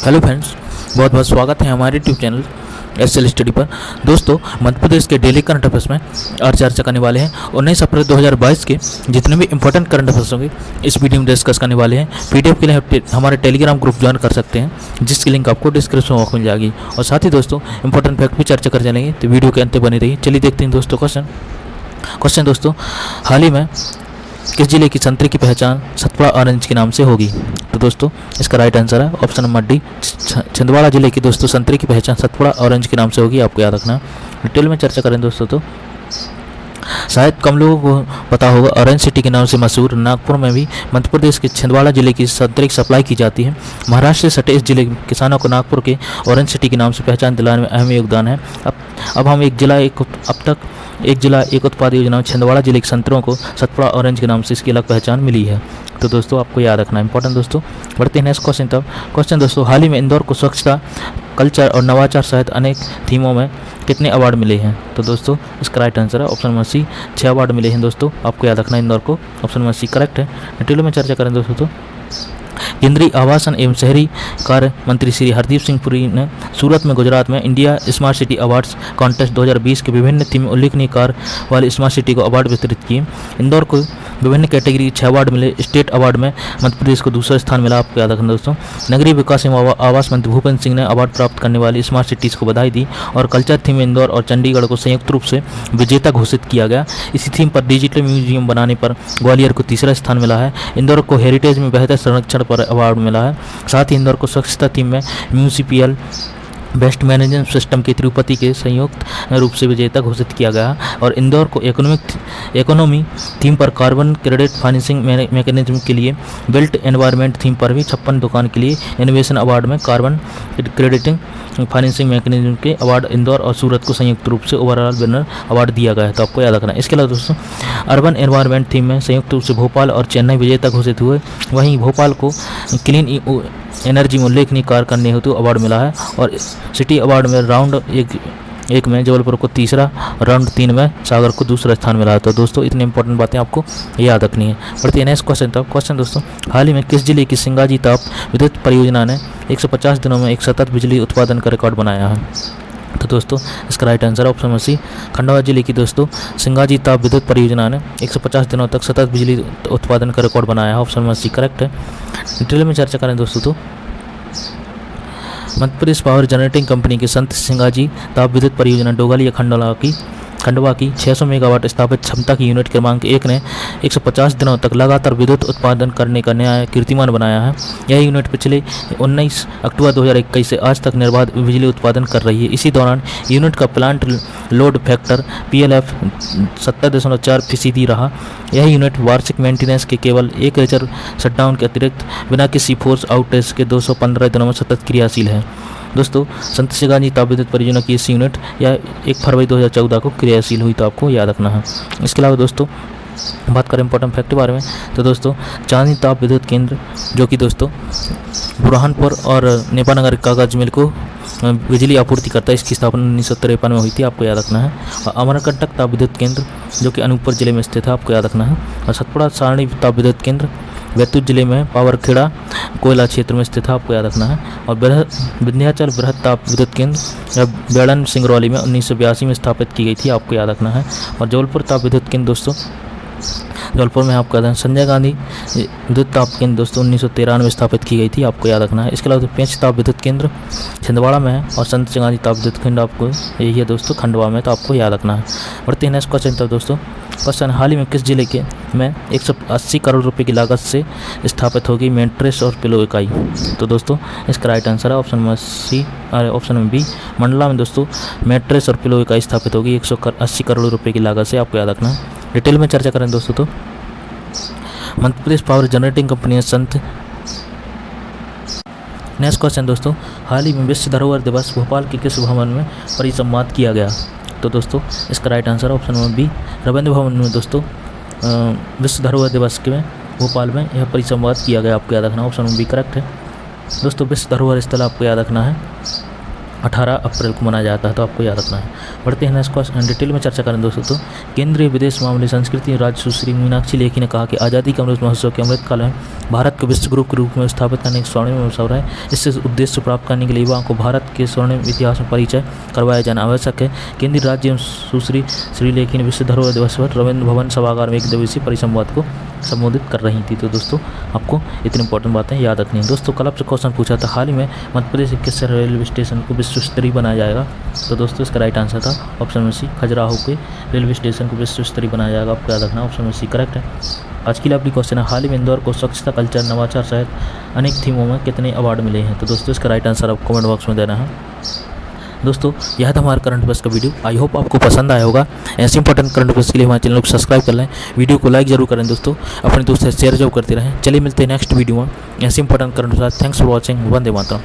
Hello friends, बहुत बहुत स्वागत है हमारे यूट्यूब चैनल एसएल स्टडी पर। दोस्तों, मध्य प्रदेश के डेली करंट अफेयर्स में और चर्चा करने वाले हैं। 19 अप्रैल 2022 के जितने भी इंपॉर्टेंट करंट अफेयर्स होंगे इस वीडियो में डिस्कस करने वाले हैं। पीडीएफ के लिए हमारे टेलीग्राम ग्रुप ज्वाइन कर सकते हैं, जिसकी लिंक आपको डिस्क्रिप्शन बॉक्स में मिल जाएगी। और साथ ही दोस्तों, इंपॉर्टेंट फैक्ट भी चर्चा कर जाएंगे, तो वीडियो के अंत तक बने रहिए। चलिए देखते हैं दोस्तों क्वेश्चन दोस्तों, हाल ही में किस जिले की संतरे की पहचान सतपुड़ा ऑरेंज के नाम से होगी? तो दोस्तों, इसका राइट आंसर है ऑप्शन नंबर डी, छिंदवाड़ा जिले की दोस्तों संतरे की पहचान सतपुड़ा ऑरेंज के नाम से होगी। आपको याद रखना है। डिटेल में चर्चा करें दोस्तों तो शायद कम लोगों को पता होगा, ऑरेंज सिटी के नाम से मशहूर नागपुर में भी मध्य प्रदेश के छिंदवाड़ा जिले की संतरे की सप्लाई की जाती है। महाराष्ट्र से सटे इस जिले के किसानों को नागपुर के ऑरेंज सिटी के नाम से पहचान दिलाने में अहम योगदान है। अब हम एक जिला एक उत्पाद योजना में छिंदवाड़ा जिले के संतरों को सतपुड़ा ऑरेंज के नाम से इसकी अलग पहचान मिली है। तो दोस्तों, आपको याद रखना है, इंपॉर्टेंट दोस्तों। बढ़ते हैं नेक्स्ट क्वेश्चन तब। क्वेश्चन दोस्तों, हाल ही में इंदौर को स्वच्छता, कल्चर और नवाचार सहित अनेक थीमों में कितने अवार्ड मिले हैं? तो दोस्तों, इसका राइट आंसर है ऑप्शन नंबर सी, 6 अवार्ड मिले हैं दोस्तों। आपको याद रखना है इंदौर को, ऑप्शन नंबर सी करेक्ट है। डिटेल में चर्चा करें दोस्तों तो केंद्रीय आवासन एवं शहरी कार्य मंत्री श्री हरदीप सिंह पुरी ने सूरत में गुजरात में India smart city awards contest 2020 के विभिन्न थीम में उल्लेखनीय कार्य वाली स्मार्ट सिटी को अवार्ड वितरित किए। इंदौर को विभिन्न कैटेगरी 6 अवार्ड मिले। स्टेट अवार्ड में मध्य प्रदेश को दूसरा स्थान मिला। आपको याद रखना दोस्तों। नगरीय विकास एवं आवास मंत्री भूपेंद्र सिंह ने अवार्ड प्राप्त करने वाली स्मार्ट सिटीज़ को बधाई दी। और कल्चर थीम में इंदौर और चंडीगढ़ को संयुक्त रूप से विजेता घोषित किया गया। इसी थीम पर डिजिटल म्यूजियम बनाने पर ग्वालियर को तीसरा स्थान मिला है। इंदौर को हेरिटेज में बेहतर संरक्षण पर अवार्ड मिला है। साथ ही इंदौर को स्वच्छता थीम में म्यूनिसिपल बेस्ट मैनेजमेंट सिस्टम के तिरुपति के संयुक्त रूप से विजेता घोषित किया गया। और इंदौर को इकोनॉमी थीम पर कार्बन क्रेडिट फाइनेंसिंग मैकेनिज्म के लिए बिल्ट एनवायरनमेंट थीम पर भी 56 दुकान के लिए इनोवेशन अवार्ड में कार्बन क्रेडिटिंग फाइनेंसिंग मैकेनिज्म के अवार्ड इंदौर और सूरत को संयुक्त रूप से ओवरऑल विनर अवार्ड दिया गया है। तो आपको याद रखना है। इसके अलावा दोस्तों, अर्बन एनवायरनमेंट थीम में संयुक्त रूप से भोपाल और चेन्नई विजेता घोषित हुए। वहीं भोपाल को क्लीन एनर्जी में उल्लेखनीय कार्य करने हेतु अवार्ड मिला है। और सिटी अवार्ड में राउंड एक में जबलपुर को तीसरा, राउंड 3 में सागर को दूसरा स्थान मिला है। तो दोस्तों, इतनी इंपॉर्टेंट बातें आपको याद रखनी है। बढ़ती है नेक्स्ट क्वेश्चन तक। क्वेश्चन दोस्तों, हाल ही में किस जिले की सिंगाजी ताप विद्युत परियोजना ने 150 दिनों में एक सतत बिजली उत्पादन का रिकॉर्ड बनाया है? तो दोस्तों, इसका राइट आंसर है ऑप्शन नंबर सी, खंडवा जिले की दोस्तों सिंगाजी ताप विद्युत परियोजना ने 150 दिनों तक सतत बिजली उत्पादन का रिकॉर्ड बनाया है। ऑप्शन नंबर सी करेक्ट है। डिटेल में चर्चा करें दोस्तों तो Madhya Pradesh power generating company के संत सिंगाजी ताप विद्युत परियोजना डोगाली या खंडवा की 600 मेगावाट स्थापित क्षमता की यूनिट क्रमांक 1 ने 150 दिनों तक लगातार विद्युत उत्पादन करने का नया कीर्तिमान बनाया है। यह यूनिट पिछले 19 अक्टूबर 2021 से आज तक निर्बाध बिजली उत्पादन कर रही है। इसी दौरान यूनिट का प्लांट लोड फैक्टर PLF 70.4% रहा। यह यूनिट वार्षिक मेंटेनेंस के केवल एक रिजर्व शटडाउन के अतिरिक्त बिना किसी फोर्स आउटेज के 215 दिनों में सतत क्रियाशील है। दोस्तों, संत सिंगाजी ताप विद्युत परियोजना की इस यूनिट या 1 फरवरी 2014 को क्रियाशील हुई। तो आपको याद रखना है। इसके अलावा दोस्तों, बात करें इंपॉर्टेंट फैक्ट के बारे में, तो दोस्तों चांदनी ताप विद्युत केंद्र जो कि दोस्तों बुरहानपुर और नेपानगर कागज मिल को बिजली आपूर्ति करता है, इसकी स्थापना 1953 में हुई थी। आपको याद रखना है। और अमरकंटक ताप विद्युत केंद्र जो कि अनूपपुर जिले में स्थित है, आपको याद रखना है। और सतपुड़ा सारणी ताप विद्युत केंद्र बैतूल जिले में पावरखेड़ा कोयला क्षेत्र में स्थित है। आपको याद रखना है। और विंध्याचल बृहद ताप विद्युत केंद्र बेड़न सिंगरौली में 1982 में स्थापित की गई थी। आपको याद रखना है। और जबलपुर ताप विद्युत केंद्र दोस्तों जबलपुर में आपको याद है। संजय गांधी विद्युत ताप केंद्र दोस्तों 1993 में स्थापित की गई थी। आपको याद रखना है। इसके अलावा पेंच ताप विद्युत केंद्र छिंदवाड़ा में है। और संत सिंगाजी ताप विद्युत केंद्र आपको यही है दोस्तों खंडवा में। तो आपको याद रखना है। बढ़ते हैं नेक्स्ट क्वेश्चन तक दोस्तों। क्वेश्चन, हाल ही में किस जिले के में 180 करोड़ रुपए की लागत से स्थापित होगी मेट्रेस और पिलो इकाई? तो दोस्तों, इसका राइट आंसर है option number C, option number B, Mandla में दोस्तों मेट्रेस और पिलो इकाई स्थापित होगी 180 करोड़ रुपए की लागत से। आपको याद रखना है। डिटेल में चर्चा करें दोस्तों तो Madhya Pradesh power generating company संत। नेक्स्ट क्वेश्चन दोस्तों, हाल ही में विश्व धरोहर दिवस भोपाल के किस भवन में परिसंवाद किया गया? तो दोस्तों, इसका right answer option number B, Rabindra Bhavan में दोस्तों विश्व धरोहर दिवस के में भोपाल में यह परिसंवाद किया गया। आपको याद रखना, ऑप्शन नंबर बी करेक्ट है। दोस्तों, विश्व धरोहर स्थल आपको याद रखना है 18 अप्रैल को मनाया जाता है, तो आपको याद रखना है। बढ़ते हैं इसको डिटेल में चर्चा करें दोस्तों। तो केंद्रीय विदेश मामले संस्कृति राज्य सुश्री मीनाक्षी लेखी ने कहा कि आज़ादी का अमृत महोत्सव के अमृतकाल में भारत को विश्व गुरु के रूप में स्थापित करने का स्वर्णिम अवसर है। इससे उद्देश्य प्राप्त करने के लिए युवाओं को भारत के स्वर्णिम इतिहास में परिचय करवाया जाना आवश्यक है। केंद्रीय राज्य एवं सुश्री श्री लेखी ने विश्व धरोहर दिवस पर रविंद्र भवन सभागार में एक दिवसीय परिसंवाद को संबोधित कर रही थी। तो दोस्तों आपको इतनी इंपॉर्टेंट बातें याद रखनी है। दोस्तों कल आपसे क्वेश्चन पूछा था, हाल ही में मध्य प्रदेश के किस रेलवे स्टेशन को विश्व स्तरीय बनाया जाएगा? तो दोस्तों इसका राइट आंसर था ऑप्शन में सी, खजुराहो के रेलवे स्टेशन को विश्व स्तरीय बनाया जाएगा। आपको याद रखना ऑप्शन में सी करेक्ट है। आज की लाइव क्वेश्चन है, हाल ही में इंदौर को स्वच्छता, कल्चर, नवाचार सहित अनेक थीमों में कितने अवार्ड मिले हैं? तो दोस्तों इसका राइट आंसर आप कमेंट बॉक्स में देना है। दोस्तों यह था हमारा करंट अफेयर्स का वीडियो। आई होप आपको पसंद आया होगा। ऐसे इंपॉर्टेंट करंट अफेयर्स के लिए हमारे चैनल को सब्सक्राइब कर लें, वीडियो को लाइक जरूर करें दोस्तों, अपने दोस्तों से शेयर जरूर करते रहें। चलिए मिलते हैं नेक्स्ट वीडियो में ऐसे important current affairs. Thanks for watching. Vande Mataram.